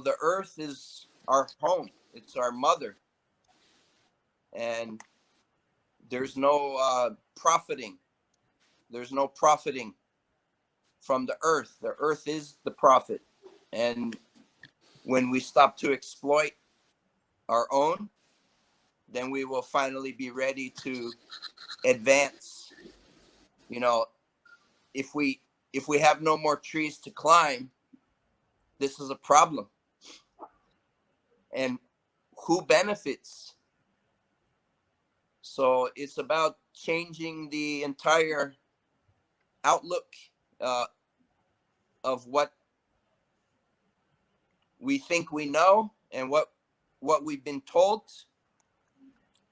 the earth is our home. It's our mother. And there's no profiting. There's no profiting from the earth. The earth is the profit. And when we stop to exploit our own, then we will finally be ready to advance. You know, if we have no more trees to climb, this is a problem. And who benefits? So it's about changing the entire outlook of what we think we know and what we've been told.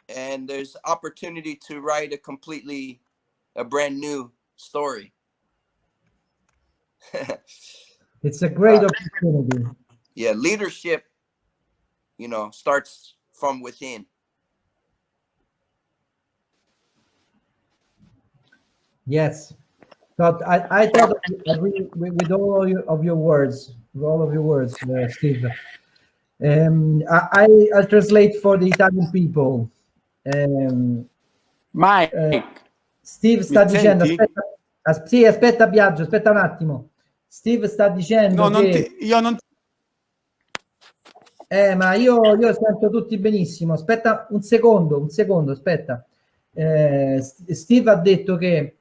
And there's opportunity to write a brand new story. It's a great opportunity. Yeah, leadership, starts from within. Yes. So I thought I agree with all of your words, Steve. I'll translate for the Italian people. Mike, Steve sta dicendo, senti? aspetta Biagio, aspetta un attimo. Steve sta dicendo io non ma io sento tutti benissimo. Aspetta un secondo, aspetta. Steve ha detto che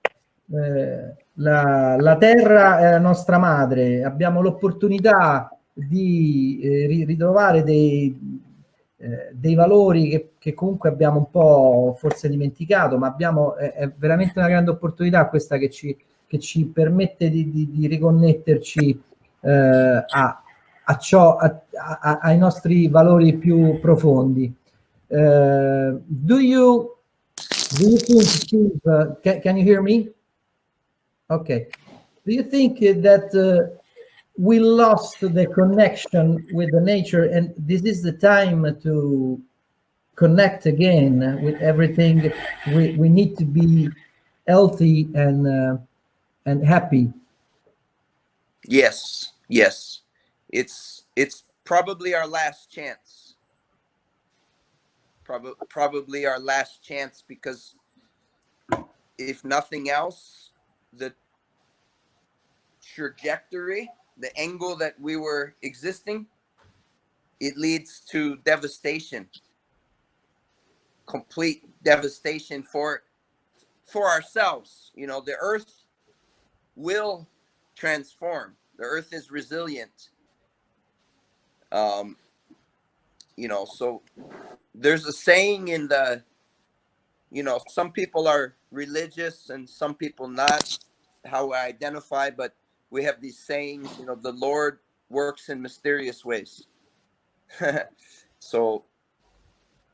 la terra è la nostra madre, abbiamo l'opportunità di ritrovare dei valori che comunque abbiamo un po' forse dimenticato, ma è veramente una grande opportunità questa che ci permette di riconnetterci ai nostri valori più profondi. Do you think, Steve, can you hear me? Okay. Do you think that we lost the connection with the nature, and this is the time to connect again with everything? We need to be healthy and happy. Yes. It's probably our last chance. Probably our last chance, because if nothing else, the trajectory, the angle that we were existing, it leads to devastation, complete devastation for ourselves. The earth will transform. The earth is resilient. So there's a saying in the, some people are religious and some people not, how I identify, but we have these sayings, the Lord works in mysterious ways. So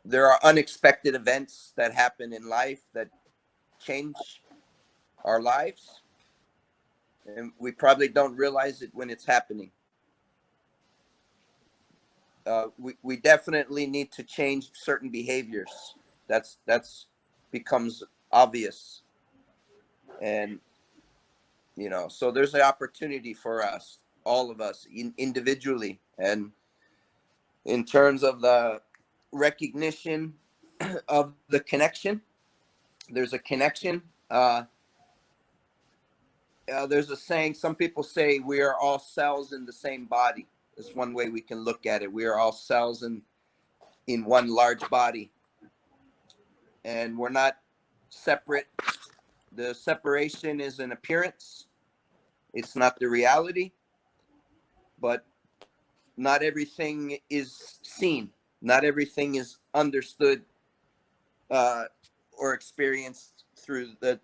there are unexpected events that happen in life that change our lives, and we probably don't realize it when it's happening. We definitely need to change certain behaviors. That's becomes obvious. And so there's an opportunity for us, all of us, individually, and in terms of the recognition of the connection. There's a connection. There's a saying, some people say we are all cells in the same body. That's one way we can look at it. We are all cells in one large body, and we're not separate. The separation is an appearance. It's not the reality, but not everything is seen. Not everything is understood or experienced through the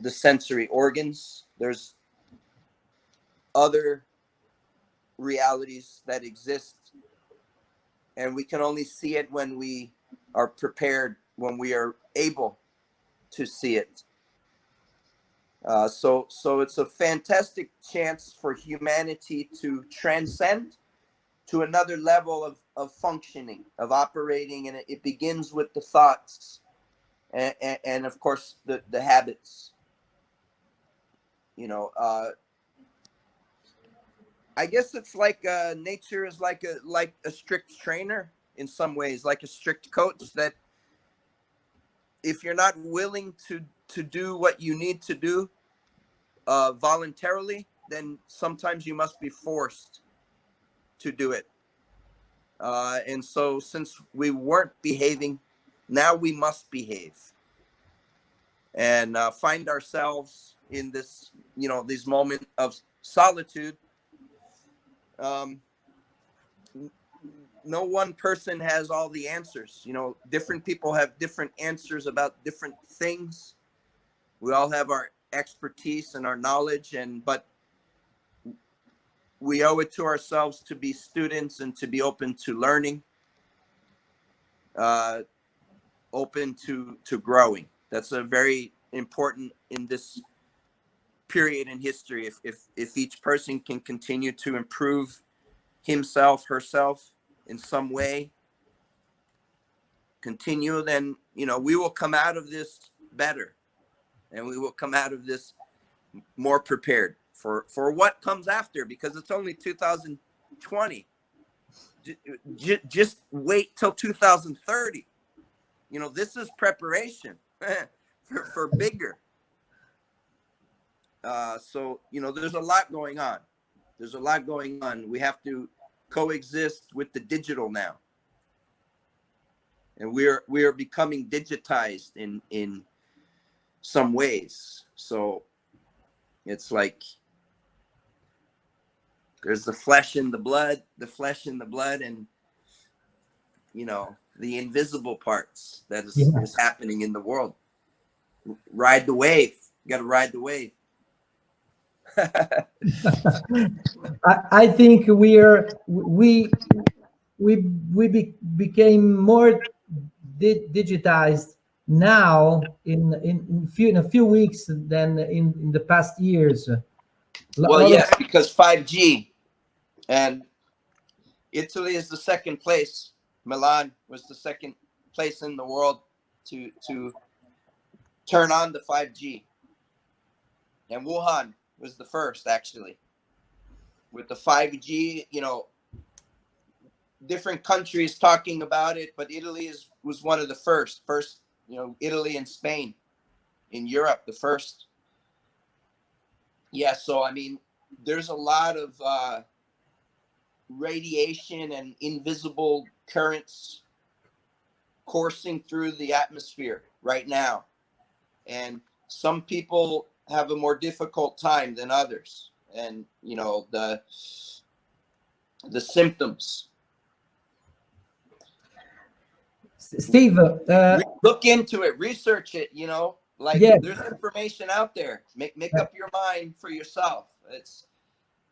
sensory organs. There's other realities that exist, and we can only see it when we are prepared, when we are able to see it. So it's a fantastic chance for humanity to transcend to another level of functioning, of operating, and it begins with the thoughts and of course the habits. I guess it's like nature is like a strict trainer in some ways, like a strict coach, that if you're not willing to do what you need to do voluntarily, then sometimes you must be forced to do it. And so since we weren't behaving, now we must behave and find ourselves in this, this moment of solitude. No one person has all the answers. Different people have different answers about different things. We all have our expertise and our knowledge, but we owe it to ourselves to be students and to be open to learning, open to growing. That's a very important in this period in history. If each person can continue to improve himself, herself in some way, continue, then we will come out of this better, and we will come out of this more prepared for what comes after, because it's only 2020. Just wait till 2030. This is preparation for bigger. So there's a lot going on. We have to coexist with the digital now, and we are becoming digitized in some ways. So it's like there's the flesh and the blood, and the invisible parts that is happening in the world. Ride the wave. You got to ride the wave. I think became more digitized now in a few weeks than in the past years. Well, yes, because 5G, and Italy is the second place. Milan was the second place in the world to turn on the 5G, and Wuhan was the first, actually, with the 5G. Different countries talking about it, but Italy was one of the first. Italy and Spain in Europe, the first. Yeah, so I mean, there's a lot of radiation and invisible currents coursing through the atmosphere right now, and some people have a more difficult time than others, and the symptoms. Steve, look into it, research it. There's information out there. Make up your mind for yourself. It's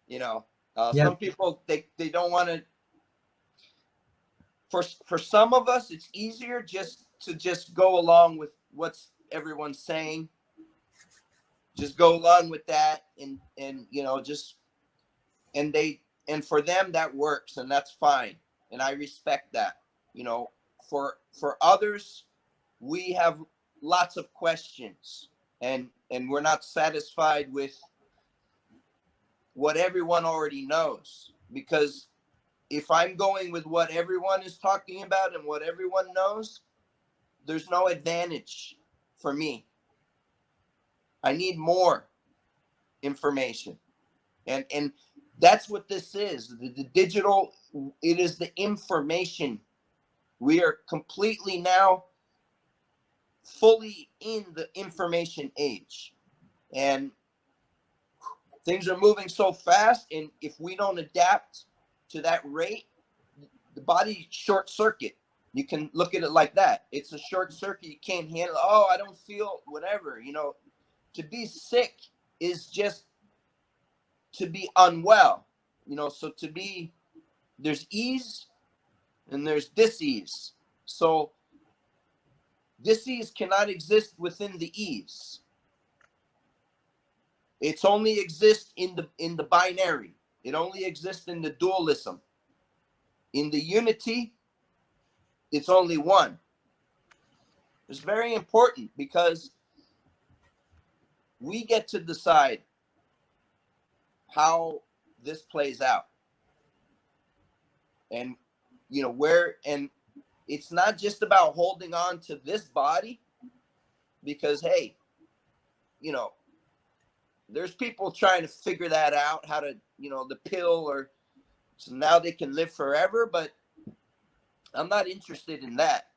some people they don't want to. For some of us, it's easier just to go along with what's everyone's saying. Just go along with that, and for them that works, and that's fine, and I respect that. For others, we have lots of questions, and we're not satisfied with what everyone already knows, because if I'm going with what everyone is talking about and what everyone knows, there's no advantage for me. I need more information, and that's what this is. The digital, it is the information. We are completely now fully in the information age, and things are moving so fast, and if we don't adapt to that rate, the body short circuit. You can look at it like that. It's a short circuit. You can't handle, I don't feel whatever. To be sick is just to be unwell. So there's ease and there's dis-ease. So dis-ease cannot exist within the ease. It's only exists in the binary. It only exists in the dualism. In the unity, it's only one. It's very important, because we get to decide how this plays out. And, and it's not just about holding on to this body, because, hey, there's people trying to figure that out, how to, the pill, or so now they can live forever, but I'm not interested in that.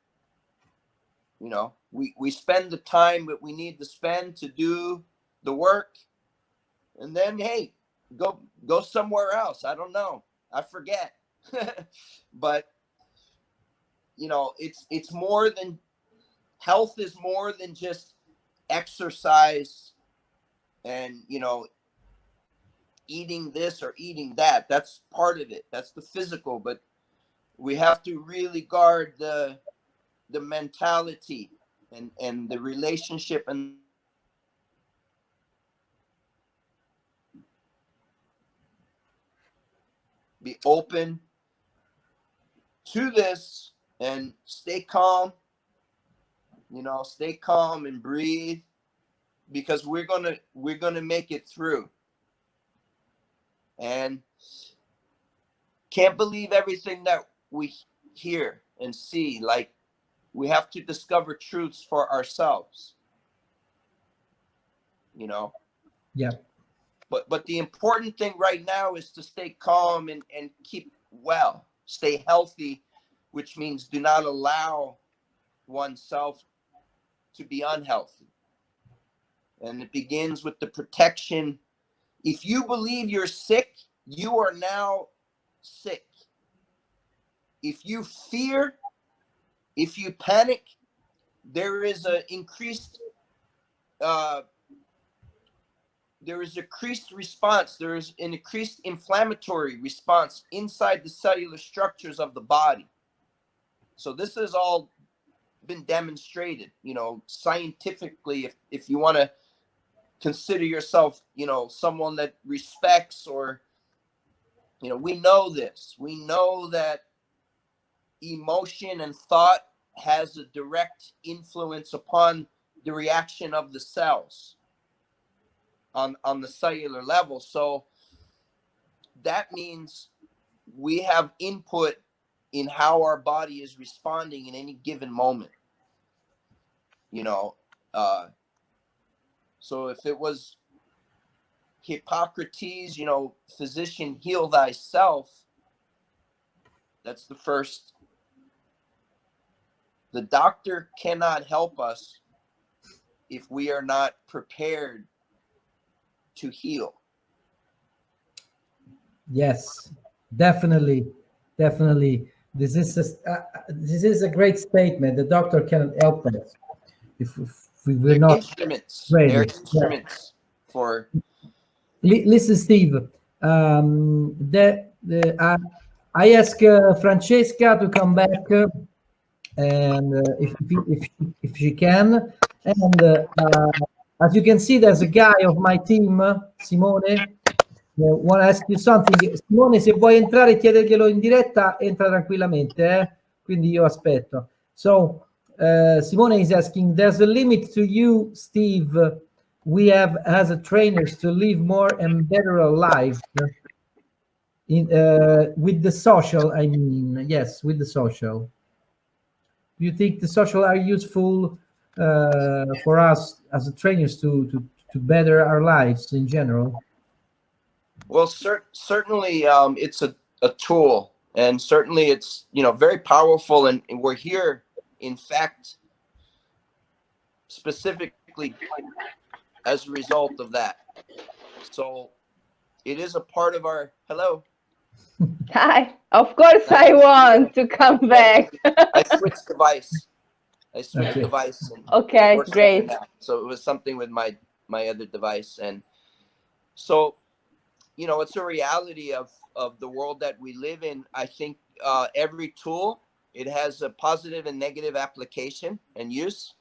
We spend the time that we need to spend to do the work, and then, hey, go somewhere else. I don't know. I forget. But, it's more than, health is more than just exercise and, eating this or eating that. That's part of it. That's the physical, but we have to really guard the mentality and the relationship, and be open to this and stay calm, stay calm and breathe, because we're gonna make it through. And can't believe everything that we hear and see. Like, we have to discover truths for ourselves, Yeah. But the important thing right now is to stay calm and keep well, stay healthy, which means do not allow oneself to be unhealthy. And it begins with the protection. If you believe you're sick, you are now sick. If you fear, if you panic, there is an increased response. There is an increased inflammatory response inside the cellular structures of the body. So this has all been demonstrated, scientifically. If you want to consider yourself, someone that respects, or, we know this. We know that emotion and thought has a direct influence upon the reaction of the cells on the cellular level. So that means we have input in how our body is responding in any given moment. So if it was Hippocrates, physician, heal thyself, that's the first. The doctor cannot help us if we are not prepared to heal. Yes, definitely. This is a great statement. The doctor cannot help us if we're They're not instruments. ready. They're instruments for. Listen, Steve. I ask Francesca to come back, and if she can. And as you can see, there's a guy of my team, Simone. Want to ask you something. Simone, se vuoi entrare, chiederglielo in diretta, entra tranquillamente, quindi io aspetto. So, Simone is asking, there's a limit to you, Steve, we have as a trainers to live more and better lives with the social, I mean, yes, with the social. Do you think the social are useful for us as a trainers to better our lives in general? Well, certainly it's a tool, and certainly it's, very powerful, and we're here, in fact, specifically as a result of that. So it is a part of our. Hello. Hi. Of course, I want to come back. I switched device. Okay. Device. And Okay, great. now. So it was something with my other device, and so, it's a reality of the world that we live in. I think every tool, it has a positive and negative application and use.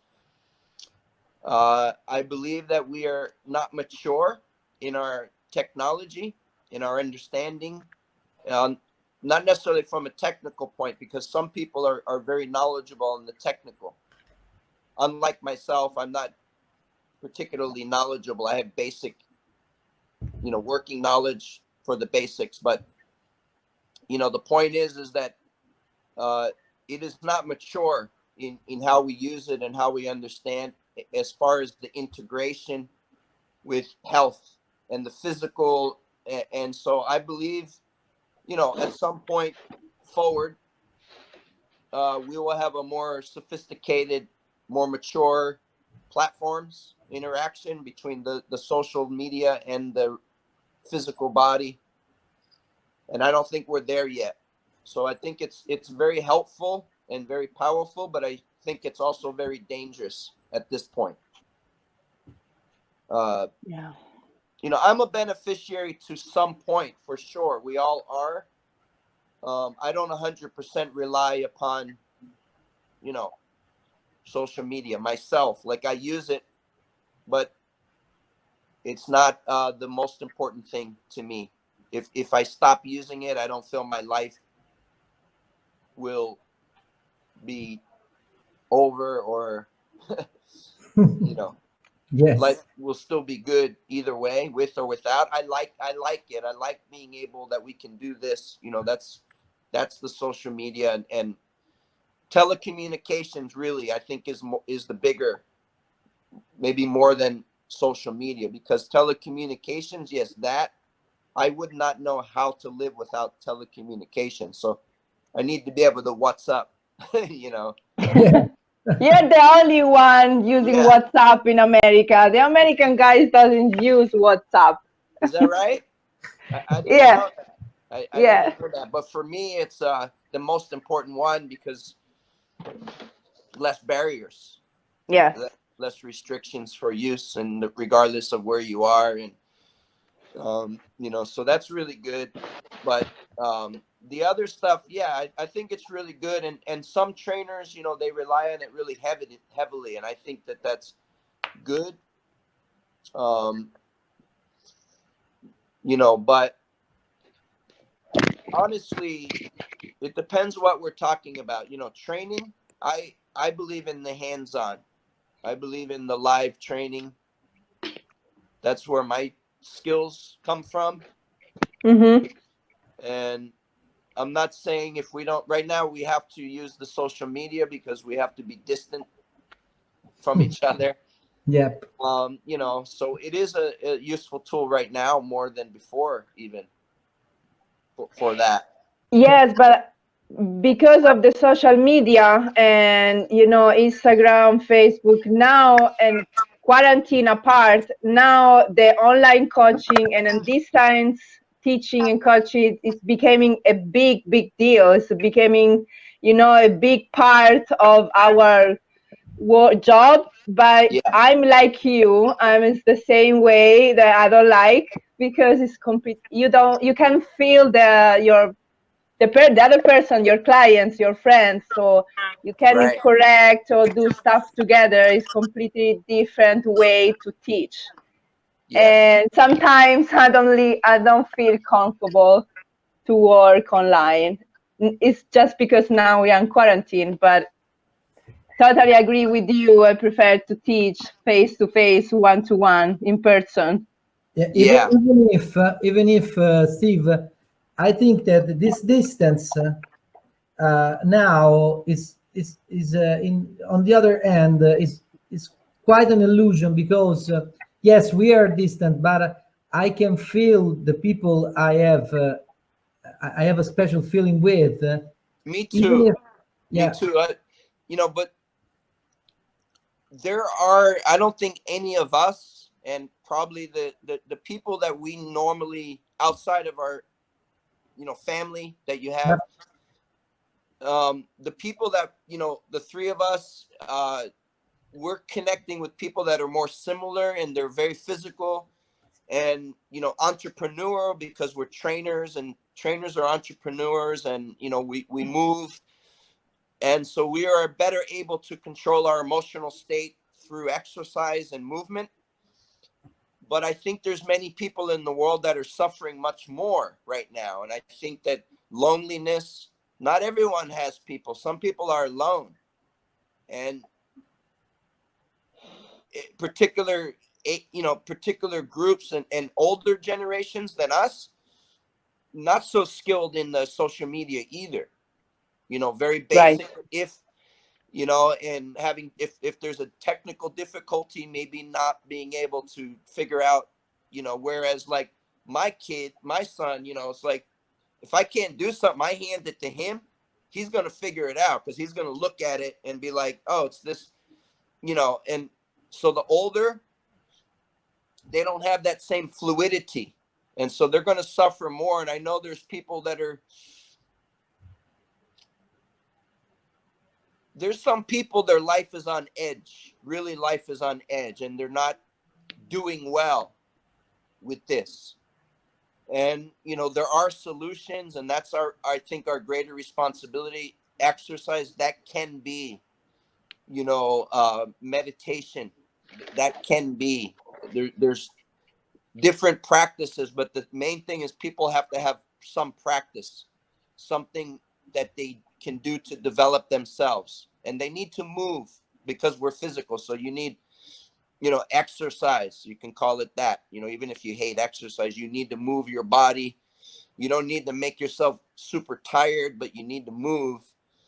I believe that we are not mature in our technology, in our understanding, not necessarily from a technical point, because some people are very knowledgeable in the technical. Unlike myself, I'm not particularly knowledgeable. I have basic, working knowledge for the basics. But the point is that it is not mature in how we use it and how we understand as far as the integration with health and the physical. And so I believe, at some point forward, we will have a more sophisticated, more mature platforms interaction between the social media and the physical body. And I don't think we're there yet. So I think it's very helpful and very powerful, but I think it's also very dangerous at this point. Yeah. I'm a beneficiary to some point for sure. We all are. I don't 100% rely upon, social media myself. Like, I use it, but it's not the most important thing to me. If I stop using it, I don't feel my life will be over, or Yes. life will still be good either way, with or without. I like it. I like being able that we can do this. That's the social media, and telecommunications really, I think, is the bigger, maybe more than social media, because telecommunications, yes, that I would not know how to live without telecommunications. So I need to be able to WhatsApp, Yeah. You're the only one using Yeah. WhatsApp in America. The American guys doesn't use WhatsApp. Is that right? I didn't Yeah, know that. I yeah, didn't know that. But for me, it's the most important one, because less barriers, yes. less restrictions for use, and regardless of where you are. And so that's really good. But the other stuff, yeah, I think it's really good. And some trainers, they rely on it really heavily, and I think that that's good. But honestly, it depends what we're talking about. Training, I believe in the hands-on. I believe in the live training. That's where my skills come from. Mm-hmm. And I'm not saying if we don't, right now we have to use the social media because we have to be distant from each other. Yep. So it is a useful tool right now, more than before, even for that. Yes, but because of the social media and Instagram, Facebook now, and quarantine apart, now the online coaching and in distance teaching and coaching is becoming a big deal. It's becoming a big part of our job. But Yeah. I'm like you. It's the same way that I don't like, because it's complete. You can feel the other person, your clients, your friends, so you can Right. correct or do stuff together. Is completely different way to teach. Yes. And sometimes I don't feel comfortable to work online. It's just because now we are in quarantine, but totally agree with you. I prefer to teach face to face, one to one, in person. Yeah, Yeah. even if Steve, I think that this distance now is in on the other end is quite an illusion, because yes, we are distant, but I can feel the people I have a special feeling with, Me even too. if Me yeah. too. But I don't think any of us, and probably the people that we normally, outside of our, family that you have, the people that, the three of us, we're connecting with people that are more similar, and they're very physical and, entrepreneurial, because we're trainers, and trainers are entrepreneurs, and, we move. And so we are better able to control our emotional state through exercise and movement. But I think there's many people in the world that are suffering much more right now. And I think that loneliness, not everyone has people. Some people are alone. And particular groups and older generations than us, not so skilled in the social media either, you know, very basic. Right. If, you know, and having, if there's a technical difficulty, maybe not being able to figure out, you know, whereas like my son, you know, it's like, if I can't do something, I hand it to him, he's going to figure it out, because he's going to look at it and be like, oh, it's this, you know. And so the older, they don't have that same fluidity, and so they're going to suffer more. And I know there's people that are, there's some people, their life is on edge, really life is on edge, and they're not doing well with this. And, you know, there are solutions, and that's I think our greater responsibility. Exercise, that can be, you know, meditation, that can be, there's different practices, but the main thing is people have to have some practice, something that they can do to develop themselves. And they need to move, because we're physical. So you need, you know, exercise, you can call it that. You know, even if you hate exercise, you need to move your body. You don't need to make yourself super tired, but you need to move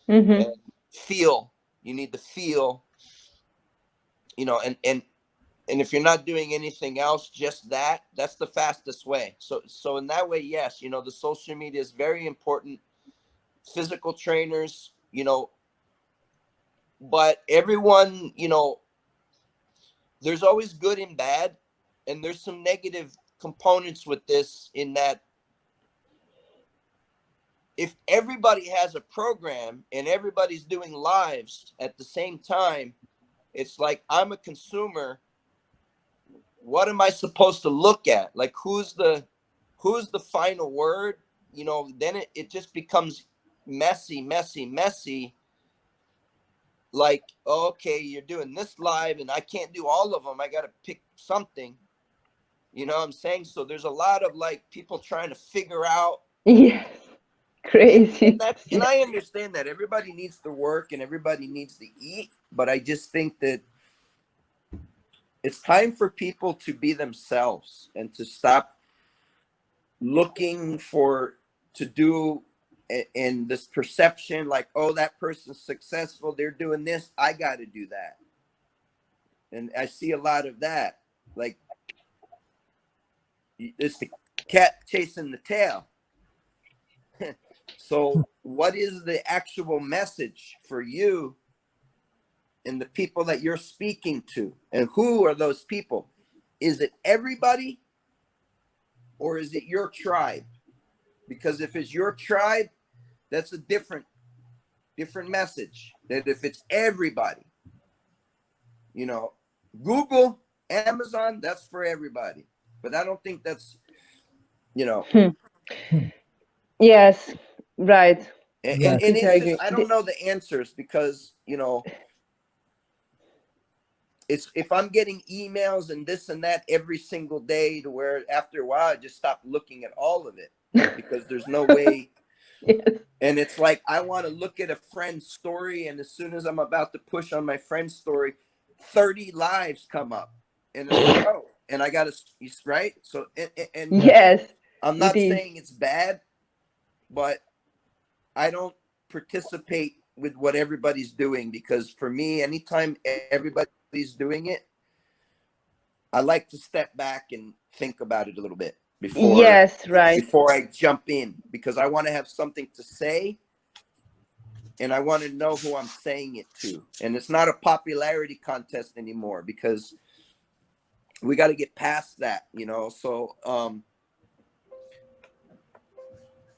and feel. You need to feel, you know, and if you're not doing anything else, just that's the fastest way. So in that way, yes, you know, the social media is very important. Physical trainers, you know, but everyone, you know, there's always good and bad, and there's some negative components with this, in that if everybody has a program and everybody's doing lives at the same time, it's like, I'm a consumer. What am I supposed to look at? Like, who's the final word? You know, then it just becomes messy. Like, okay, you're doing this live and I can't do all of them. I got to pick something. You know what I'm saying? So there's a lot of like people trying to figure out. Yes, crazy. And I understand that everybody needs to work and everybody needs to eat, but I just think that it's time for people to be themselves and to stop looking to do in this perception, like, oh, that person's successful, they're doing this, I got to do that. And I see a lot of that. Like, it's the cat chasing the tail. So what is the actual message for you and the people that you're speaking to? And who are those people? Is it everybody, or is it your tribe? Because if it's your tribe, that's a different message. That if it's everybody, you know, Google, Amazon, that's for everybody. But I don't think that's, you know. Yes, right. And Yes. it's just, I don't know the answers, because, you know, it's, if I'm getting emails and this and that every single day, to where after a while I just stop looking at all of it, because there's no way. Yes. And it's like, I want to look at a friend's story, and as soon as I'm about to push on my friend's story, 30 lives come up, and it's like, oh, and I got to, right? So, and Yes, I'm not saying it's bad, but I don't participate with what everybody's doing, because for me, anytime everybody's doing it, I like to step back and think about it a little bit before I jump in, because I want to have something to say, and I want to know who I'm saying it to. And it's not a popularity contest anymore, because we got to get past that, you know. So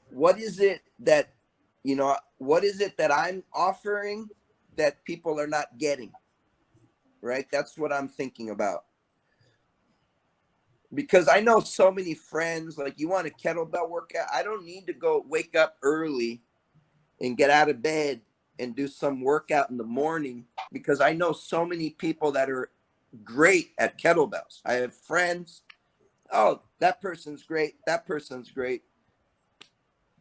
what is it that, you know, what is it that I'm offering that people are not getting? Right? That's what I'm thinking about. Because I know so many friends, like, you want a kettlebell workout? I don't need to go wake up early and get out of bed and do some workout in the morning, because I know so many people that are great at kettlebells. I have friends, oh, that person's great, that person's great.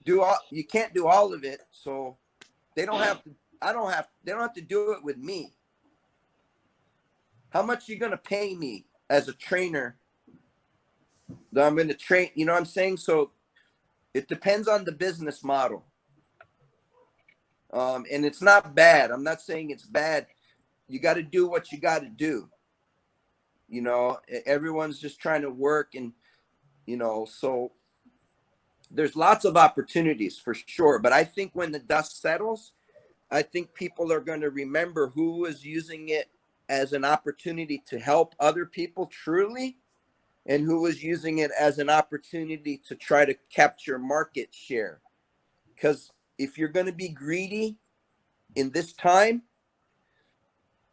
You can't do all of it, so they don't have to, they don't have to do it with me. How much are you going to pay me as a trainer that I'm going to train? You know what I'm saying? So It depends on the business model. And it's not bad. I'm not saying it's bad. You got to do what you got to do. You know, everyone's just trying to work, and, you know, so there's lots of opportunities for sure. But I think when the dust settles, I think people are going to remember who was using it as an opportunity to help other people truly, and who was using it as an opportunity to try to capture market share. Because if you're going to be greedy in this time,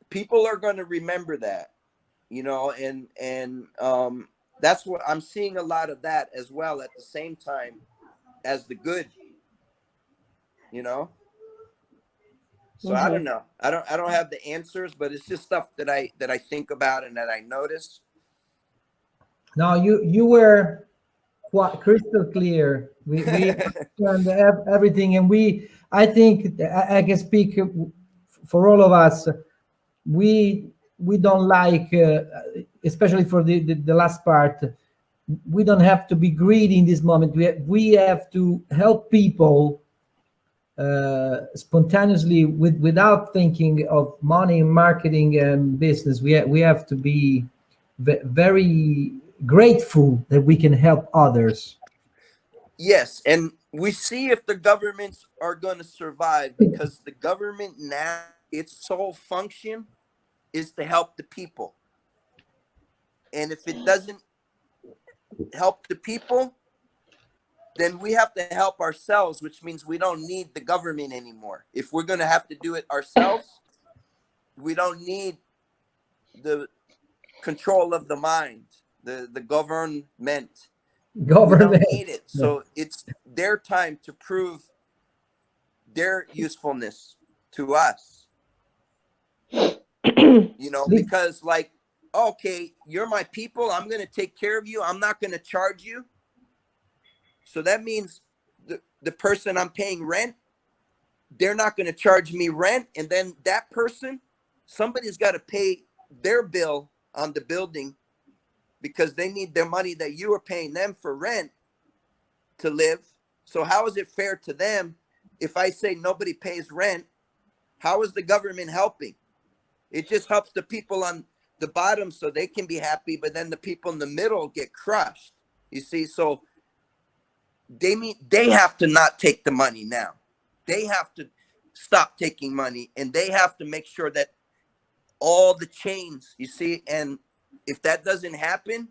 people are going to remember that, you know, and that's what I'm seeing, a lot of that as well at the same time as the good, you know. So I don't know. I don't have the answers, but it's just stuff that I think about and that I notice. No, you were quite crystal clear. We understand everything, and I think I can speak for all of us. We don't like, especially for the last part, we don't have to be greedy in this moment. We have to help people spontaneously, without thinking of money, marketing, and business. We have to be very grateful that we can help others. Yes, and we see if the governments are going to survive, because the government now, its sole function is to help the people. And if it doesn't help the people, then we have to help ourselves, which means we don't need the government anymore. If we're going to have to do it ourselves, we don't need the control of the mind, the government. We don't need it. So it's their time to prove their usefulness to us. You know, because like, okay, you're my people, I'm going to take care of you, I'm not going to charge you. So that means the person I'm paying rent, they're not going to charge me rent. And then that person, somebody's got to pay their bill on the building, because they need their money that you are paying them for rent to live. So how is it fair to them if I say nobody pays rent? How is the government helping? It just helps the people on the bottom so they can be happy, but then the people in the middle get crushed. You see, so they have to not take the money now. They have to stop taking money, and they have to make sure that all the chains, you see, and if that doesn't happen,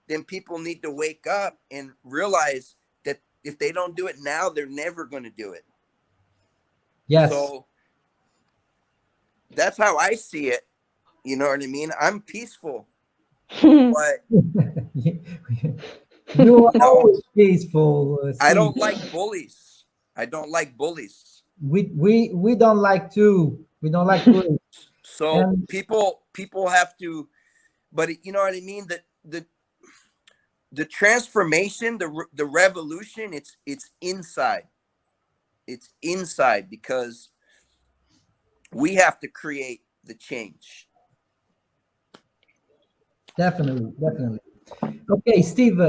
then people need to wake up and realize that if they don't do it now, they're never going to do it. Yes. So that's how I see it. You know what I mean? I'm peaceful, but you are always peaceful. I don't like bullies. I don't like bullies. We don't like to. We don't like bullies. So and people have to, but you know what I mean? The transformation, the revolution, it's inside. It's inside, because we have to create the change. Definitely. Okay, Steve,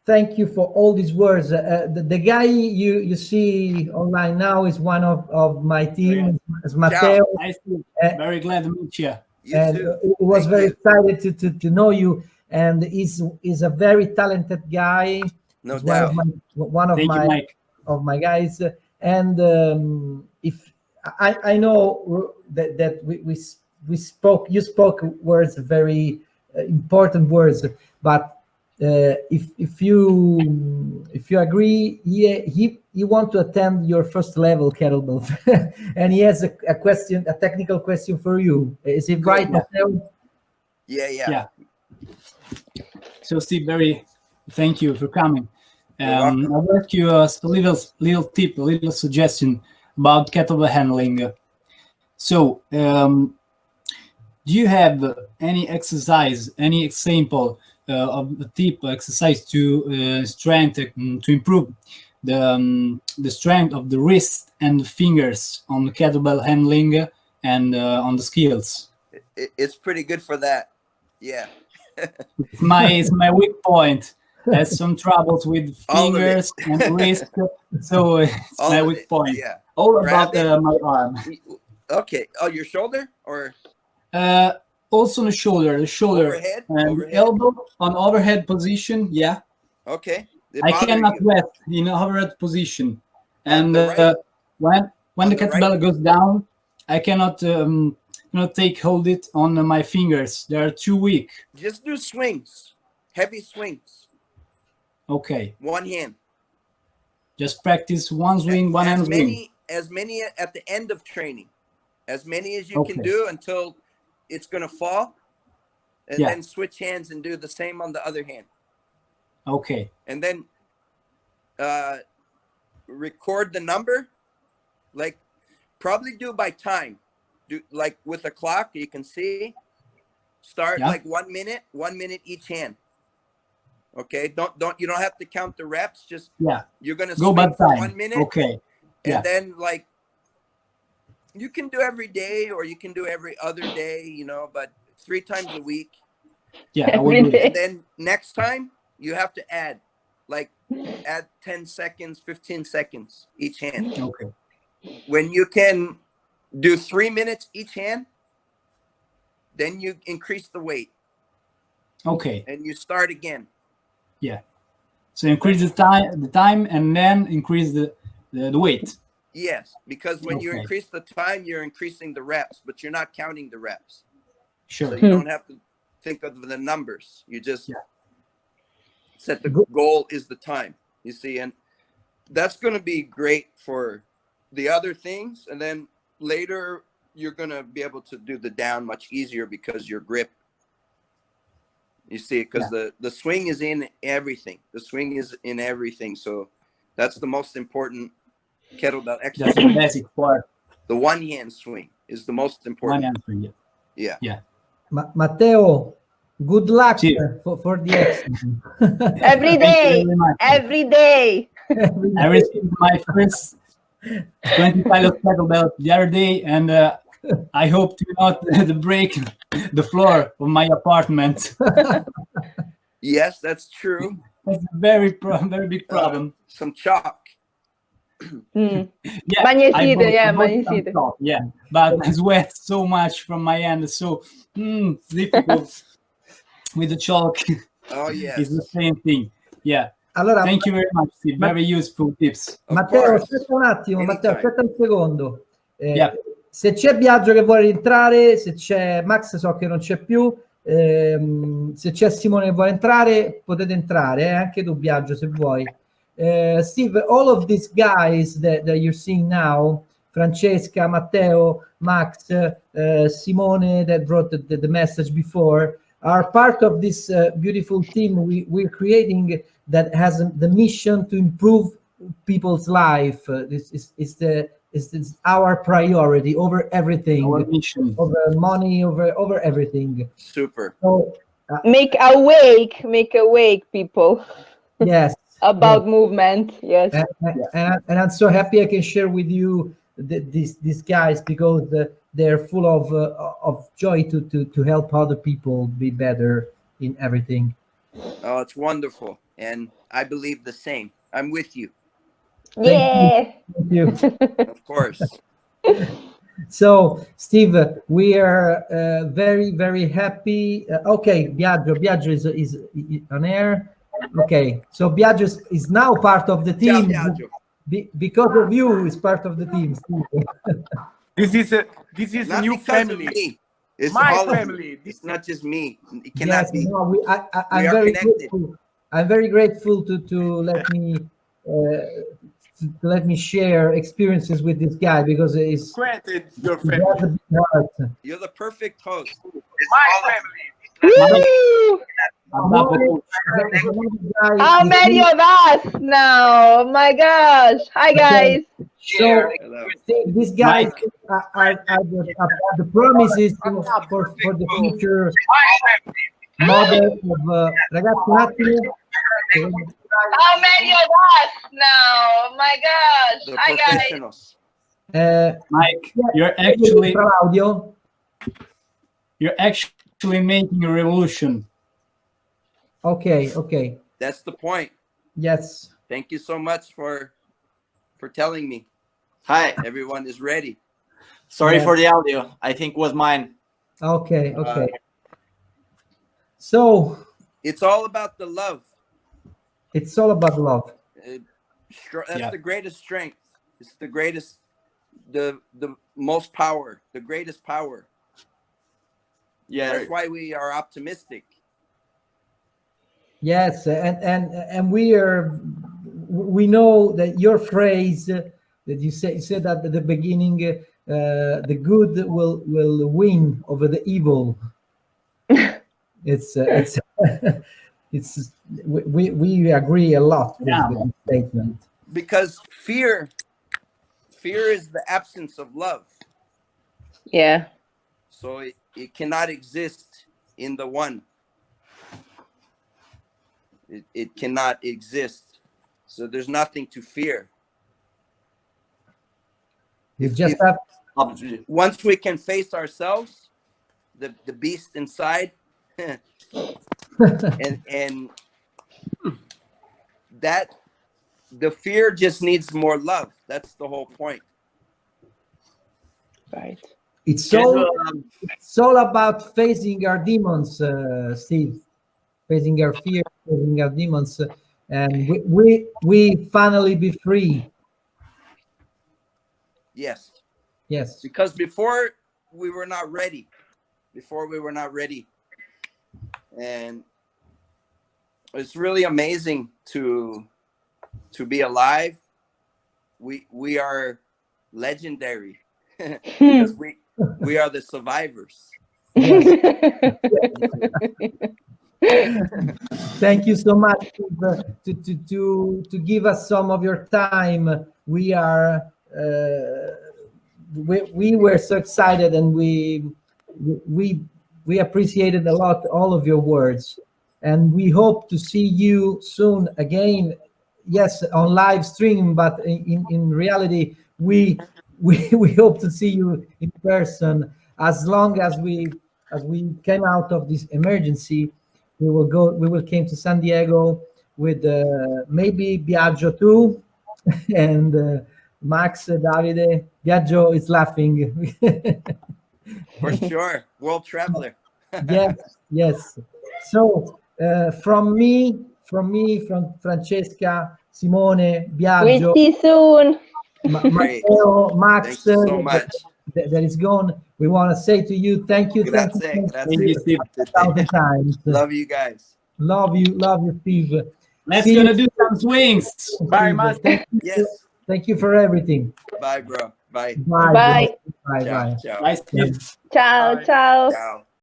thank you for all these words. The guy you see online now is one of my team, is Matteo. Nice, very glad to meet you. And it was very excited to know you. And he's a very talented guy. No doubt. One of my guys. And if I know that we spoke, you spoke words, very important words, but if you agree, he want to attend your first level kettlebell, and he has a technical question for you. Is it right, Matteo? Yeah. So Steve, thank you for coming. I'll ask you a little tip, a little suggestion about kettlebell handling. So, do you have any exercise, any example of the tip exercise to to improve the strength of the wrist and the fingers on the kettlebell handling and on the skills? It's pretty good for that. Yeah. It's my weak point. has some troubles with All of it. fingers and wrist, so it's All my of weak it, point. yeah. All Grab about it. my arm. Okay. Oh, your shoulder or Also the shoulder overhead? and Overhead. elbow on overhead position. Yeah, Okay. They I bother cannot you. rest in overhead position, On and the right? when On the the right? kettlebell goes down, I cannot hold it on my fingers. They are too weak. Just do swings, heavy swings. Okay, One hand. just practice one swing, one hand swing. As many at the end of training, as many as you can Okay. do until it's gonna fall, and Yeah. then switch hands and do the same on the other hand, Okay, and then record the number. Like probably do by time. Do like with a clock, you can see. Start Yeah. like 1 minute, 1 minute each hand. Okay, you don't have to count the reps. Just yeah, you're gonna go swing by for time. 1 minute. Okay, And yeah. then like you can do every day or you can do every other day, you know, but 3 times a week. Yeah, I will Every do day. it. And then next time you have to add 10 seconds, 15 seconds each hand. Okay, When you can do 3 minutes each hand, then you increase the weight okay. and you start again. So increase the time, and then increase the weight. Yes, because when you Okay. increase the time, you're increasing the reps, but you're not counting the reps. Sure. So you don't have to think of the numbers. You just set the goal is the time, you see, and that's going to be great for the other things. And then later you're going to be able to do the down much easier because your grip, you see, because the swing is in everything. The swing is in everything. So that's the most important kettlebell That's exercise. the basic part. The one hand swing is the most One important. hand swing. Yeah. Matteo, good luck Sì. for the exam. Every Thank you day, very much. every day. I received my first 25 of kettlebell the other day, and I hope to not break the floor of my apartment. Yes, that's true. That's a very big problem. Some chalk. Mm. Yeah, Magnesite, I bought some magnesite. chalk, yeah, but I sweat so much from my hand, so it's difficult with the chalk. Oh, yes. It's the same thing. Yeah. Allora, Thank you very much, Steve. Very useful tips. Of Matteo, course. aspetta un attimo, Matteo, Anytime. aspetta un secondo. Yeah. Se c'è Biagio che vuole entrare, se c'è Max, so che non c'è più, se c'è Simone che vuole entrare, potete entrare, anche tu Biagio se vuoi. Steve, all of these guys that you're seeing now, Francesca, Matteo, Max, Simone that wrote the message before, are part of this beautiful team we're creating that has the mission to improve people's life. This is our priority over everything, Our mission. over money, over everything. Super. So Make awake people yes, about movement. Yes. and I'm so happy I can share with you these guys because they're full of joy to help other people be better in everything. Oh, it's wonderful. And I believe the same. I'm with you. Yeah. Thank you. Of course. So, Steve, we are very, very happy. Okay, Biagio is on air. Okay, so Biagio is now part of the Ciao, team. Biagio. Because of you, is part of the team, Steve. This is a Not new because family. of me. It's My all of you. family. It's not just me. It cannot Yes, be. no, I'm We are very connected. grateful. I'm very grateful to let me share experiences with this guy because it's Granted, your he family. has a big heart. You're the perfect host. My family. Woo! How many of us now? Oh my gosh. Hi, guys. So Hello. these guys are the promises for the future model of ragazzi un attimo. How many of us now? Oh my gosh. The Hi, guys. professionals. Mike, you're Audio. actually making a revolution. Okay. That's the point. Yes. Thank you so much for telling me. Hi. Everyone is ready. Sorry Yeah. for the audio. I think it was mine. Okay. Okay. So It's all about the love. it's all about love. That's Yeah. the greatest strength. It's the greatest, the most power, the greatest power. Yeah. That's why we are optimistic. Yes, and we know that your phrase that you said at the beginning, the good will win over the evil. It's it's we agree a lot with Yeah. the statement. Because fear is the absence of love. Yeah. So it cannot exist in the one. It cannot exist. So there's nothing to fear. You just have Once we can face ourselves, the beast inside, and that the fear just needs more love. That's the whole point. Right. it's Can all you, it's all about facing our demons, Steve. Facing our fear, facing our demons, and we finally be free. Yes. Yes. Because before we were not ready. And it's really amazing to be alive. We are legendary because we are the survivors. Yes. Thank you so much to give us some of your time. We are we were so excited, and we appreciated a lot all of your words, and we hope to see you soon again. Yes, on live stream, but in reality, we hope to see you in person. As long as we came out of this emergency, we will came to San Diego with maybe Biagio too, and Max, Davide. Biagio is laughing. For sure. World traveler. Yes. So from Francesca, Simone, We Biagio, see you soon. Great. Matteo, Max, Thank you so much. that is gone. We want to say to you, thank you, Grazie. Thank you, Steve. 1,000 times. Love you guys. Love you, Steve. Let's See gonna you, do some swings. Bye, Steve. Master. Yes. Thank you for everything. Bye, bro. Bye. Bye. Bye. Bye. Ciao. Ciao. Bye, Steve. Ciao, Bye. ciao. Ciao.